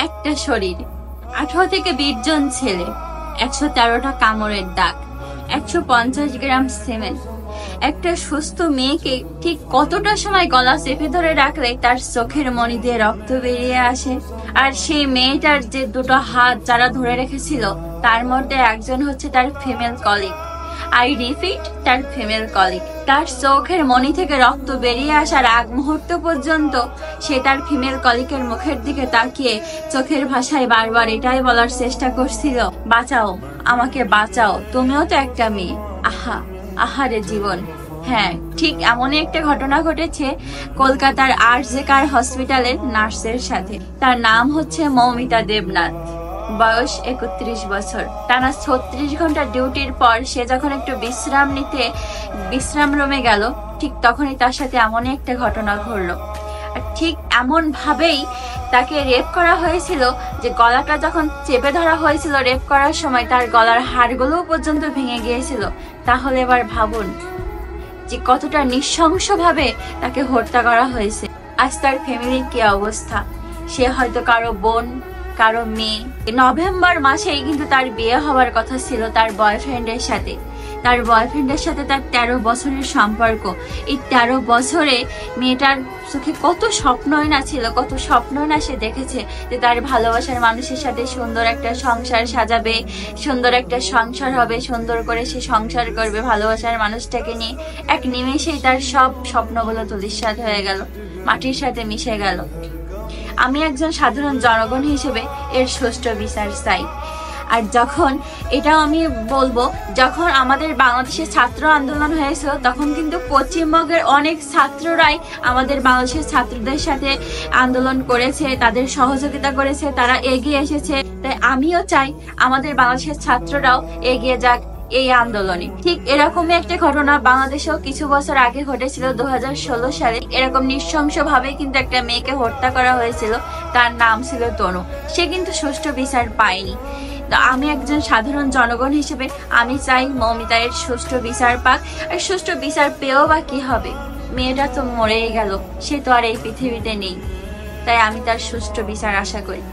একটা শরীর, 18 থেকে 20 জন ছেলে, 113টা কামড়ের দাগ, 150 গ্রাম সিমেন্ট। একটা সুস্থ মেয়েকে ঠিক কতটা সময় গলা চেপে ধরে রাখলে তার চোখের মণি দিয়ে রক্ত বেরিয়ে আসে? আর সেই মেয়েটার যে দুটো হাত যারা ধরে রেখেছিল, তার মধ্যে একজন হচ্ছে তার ফিমেল কলিগ। আই রিপিট, তার ফিমেল কলিগ। তার চোখের মণি থেকে রক্ত বেরিয়ে আসার আগ মুহূর্ত পর্যন্ত সে তার ফিমেল কলিগের মুখের দিকে তাকিয়ে চোখের ভাষায় বারবার এটাই বলার চেষ্টা করছিল, বাঁচাও, আমাকে বাঁচাও, তুমিও তো একটা মেয়ে। আহা, আহারে জীবন। হ্যাঁ, ঠিক এমনই একটা ঘটনা ঘটেছে কলকাতার আরজেকার হসপিটালের নার্সের সাথে। তার নাম হচ্ছে মৌমিতা দেবনাথ, বয়স 31 বছর। টানা 36 ঘন্টা ডিউটির পর সে যখন একটু বিশ্রাম নিতে বিশ্রাম রুমে গেল, ঠিক তখনই তার সাথে এমনই একটা ঘটনা ঘটলো। আর ঠিক এমন ভাবেই তাকে রেপ করা হয়েছিল যে গলাটা যখন চেপে ধরা হয়েছিল রেপ করার সময় তার গলার হাড়গুলোও পর্যন্ত ভেঙে গিয়েছিল। তাহলে এবার ভাবুন যে কতটা নৃশংসভাবে তাকে হত্যা করা হয়েছে। আজ তার ফ্যামিলির কি অবস্থা? সে হয়তো কারো বোন, কারো মেয়ে। নভেম্বর মাসেই কিন্তু তার বিয়ে হওয়ার কথা ছিল তার বয়ফ্রেন্ডের সাথে। তার বয়ফ্রেন্ডের সাথে তার 13 বছরের সম্পর্ক। এই 13 বছরে মেয়েটার চোখে কত স্বপ্নই না ছিল, কত স্বপ্নই না সে দেখেছে যে তার ভালোবাসার মানুষের সাথে সুন্দর একটা সংসার সাজাবে, সুন্দর একটা সংসার হবে, সুন্দর করে সে সংসার করবে ভালোবাসার মানুষটাকে নিয়ে। এক নিমেষেই তার সব স্বপ্নগুলো ধূলিসাৎ হয়ে গেল, মাটির সাথে মিশে গেল। আমি একজন সাধারণ জনগণ হিসেবে এর সুষ্ঠু বিচার চাই। আর যখন এটাও আমি বলবো, যখন আমাদের বাংলাদেশের ছাত্র আন্দোলন হয়েছিল তখন কিন্তু পশ্চিমবঙ্গের অনেক ছাত্ররাই আমাদের বাংলাদেশের ছাত্রদের সাথে আন্দোলন করেছে, তাদের সহযোগিতা করেছে, তারা এগিয়ে এসেছে। তাই আমিও চাই আমাদের বাংলাদেশের ছাত্ররাও এগিয়ে যাক এই আন্দোলনে। ঠিক এরকমই একটা ঘটনা বাংলাদেশেও কিছু বছর আগে ঘটেছিল। 2016 সালে এরকম নৃশংস ভাবে কিন্তু একটা মেয়েকে হত্যা করা হয়েছিল। তার নাম ছিল তনু। সে কিন্তু সুষ্ঠু বিচার পায়নি। তো আমি একজন সাধারণ জনগণ হিসেবে আমি চাই মৌমিতা এর সুষ্ঠু বিচার পাক। আর সুষ্ঠু বিচার পেয়েও বা কি হবে? মেয়েটা তো মরেই গেল, সে তো আর এই পৃথিবীতে নেই। তাই আমি তার সুষ্ঠু বিচার আশা করি।